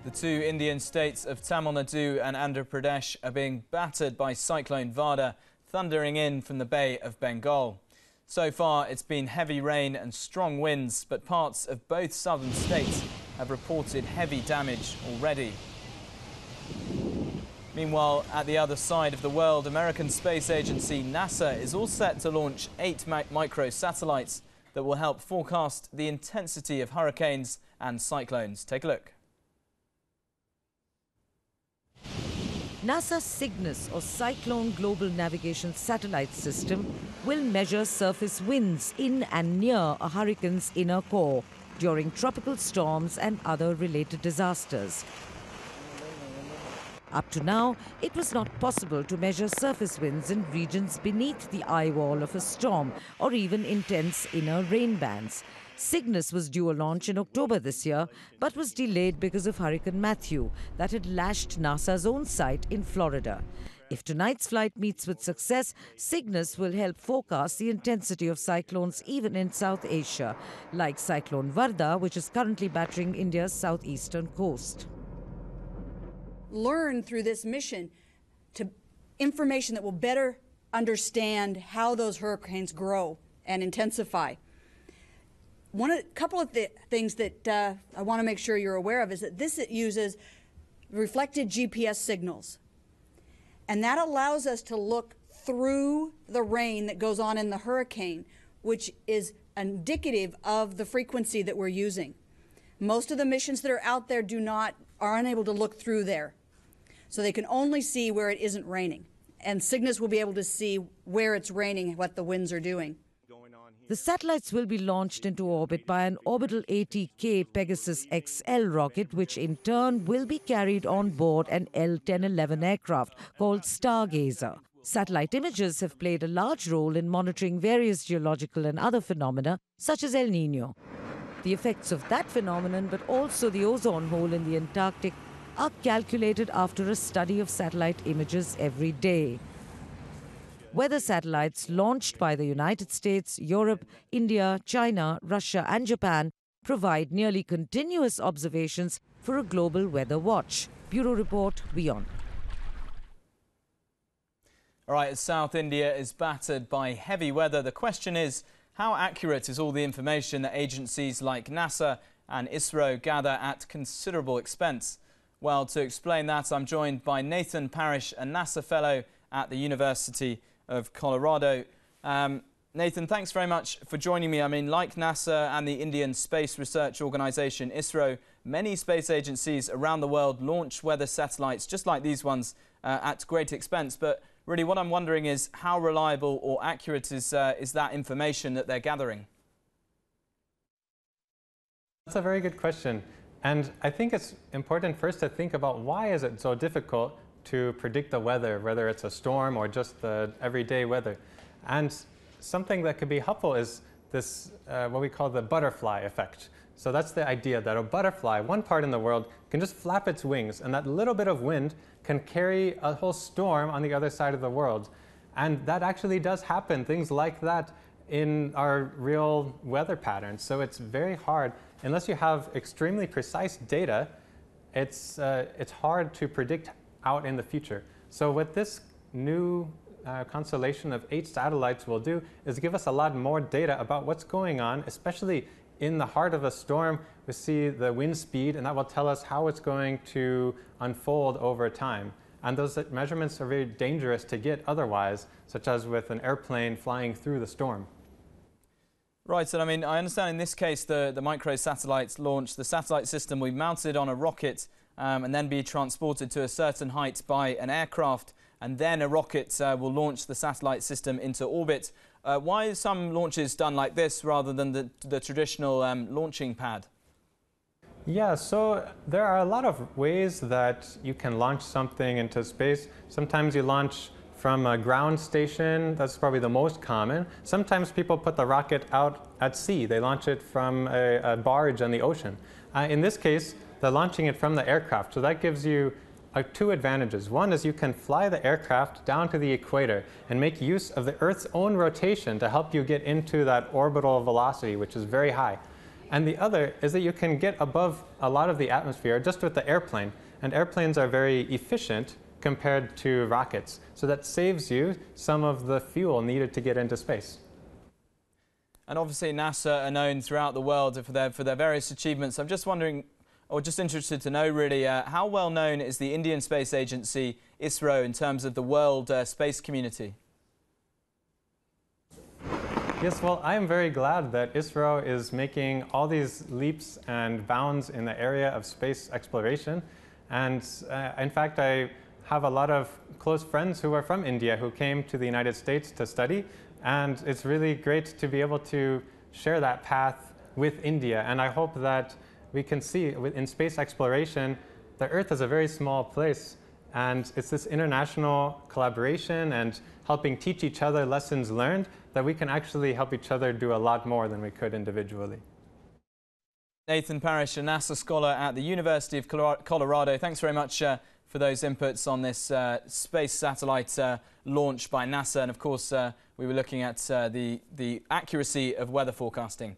The two Indian states of Tamil Nadu and Andhra Pradesh are being battered by cyclone Vardha, thundering in from the Bay of Bengal. So far, it's been heavy rain and strong winds, but parts of both southern states have reported heavy damage already. Meanwhile, at the other side of the world, American space agency NASA is all set to launch 8 microsatellites that will help forecast the intensity of hurricanes and cyclones. Take a look. NASA's Cygnus, or Cyclone Global Navigation Satellite System, will measure surface winds in and near a hurricane's inner core during tropical storms and other related disasters. Up to now, it was not possible to measure surface winds in regions beneath the eye wall of a storm or even intense inner rain bands. Cygnus was due a launch in October this year, but was delayed because of Hurricane Matthew that had lashed NASA's own site in Florida. If tonight's flight meets with success, Cygnus will help forecast the intensity of cyclones even in South Asia, like Cyclone Vardha, which is currently battering India's southeastern coast. Learn through this mission information that will better understand how those hurricanes grow and intensify. A couple of things that I want to make sure you're aware of is that it uses reflected GPS signals. And that allows us to look through the rain that goes on in the hurricane, which is indicative of the frequency that we're using. Most of the missions that are out there are unable to look through there. So they can only see where it isn't raining. And Cygnus will be able to see where it's raining, what the winds are doing. The satellites will be launched into orbit by an orbital ATK Pegasus XL rocket, which in turn will be carried on board an L-1011 aircraft called Stargazer. Satellite images have played a large role in monitoring various geological and other phenomena, such as El Niño. The effects of that phenomenon, but also the ozone hole in the Antarctic, are calculated after a study of satellite images every day. Weather satellites launched by the United States, Europe, India, China, Russia and Japan provide nearly continuous observations for a global weather watch. Bureau Report, WION. All right, as South India is battered by heavy weather, the question is, how accurate is all the information that agencies like NASA and ISRO gather at considerable expense? Well, to explain that, I'm joined by Nathan Parrish, a NASA fellow at the University of Colorado. Nathan, thanks very much for joining me. I mean, like NASA and the Indian Space Research Organization, ISRO, many space agencies around the world launch weather satellites, just like these ones, at great expense. But really what I'm wondering is how reliable or accurate is that information that they're gathering? That's a very good question. And I think it's important first to think about why is it so difficult to predict the weather, whether it's a storm or just the everyday weather. And something that could be helpful is this, what we call the butterfly effect. So that's the idea that a butterfly, one part in the world, can just flap its wings, and that little bit of wind can carry a whole storm on the other side of the world. And that actually does happen, things like that in our real weather patterns. So it's very hard, unless you have extremely precise data, it's hard to predict out in the future. So what this new constellation of 8 satellites will do is give us a lot more data about what's going on, especially in the heart of a storm. We see the wind speed, and that will tell us how it's going to unfold over time. And those measurements are very dangerous to get otherwise, such as with an airplane flying through the storm. Right, so I mean, I understand in this case the microsatellites launch, the satellite system will be mounted on a rocket and then be transported to a certain height by an aircraft, and then a rocket will launch the satellite system into orbit. Why are some launches done like this rather than the traditional launching pad? Yeah, so there are a lot of ways that you can launch something into space. Sometimes you launch from a ground station, that's probably the most common. Sometimes people put the rocket out at sea. They launch it from a barge on the ocean. In this case, they're launching it from the aircraft. So that gives you 2 advantages. One is you can fly the aircraft down to the equator and make use of the Earth's own rotation to help you get into that orbital velocity, which is very high. And the other is that you can get above a lot of the atmosphere just with the airplane. And airplanes are very efficient compared to rockets. So that saves you some of the fuel needed to get into space. And obviously NASA are known throughout the world for their various achievements. I'm just wondering, or just interested to know really, how well known is the Indian Space Agency, ISRO, in terms of the world space community? Yes, well, I am very glad that ISRO is making all these leaps and bounds in the area of space exploration. And in fact, I have a lot of close friends who are from India who came to the United States to study. And it's really great to be able to share that path with India. And I hope that we can see in space exploration, the Earth is a very small place. And it's this international collaboration and helping teach each other lessons learned that we can actually help each other do a lot more than we could individually. Nathan Parrish, a NASA scholar at the University of Colorado. Thanks very much for those inputs on this space satellite launch by NASA. And of course, we were looking at the accuracy of weather forecasting.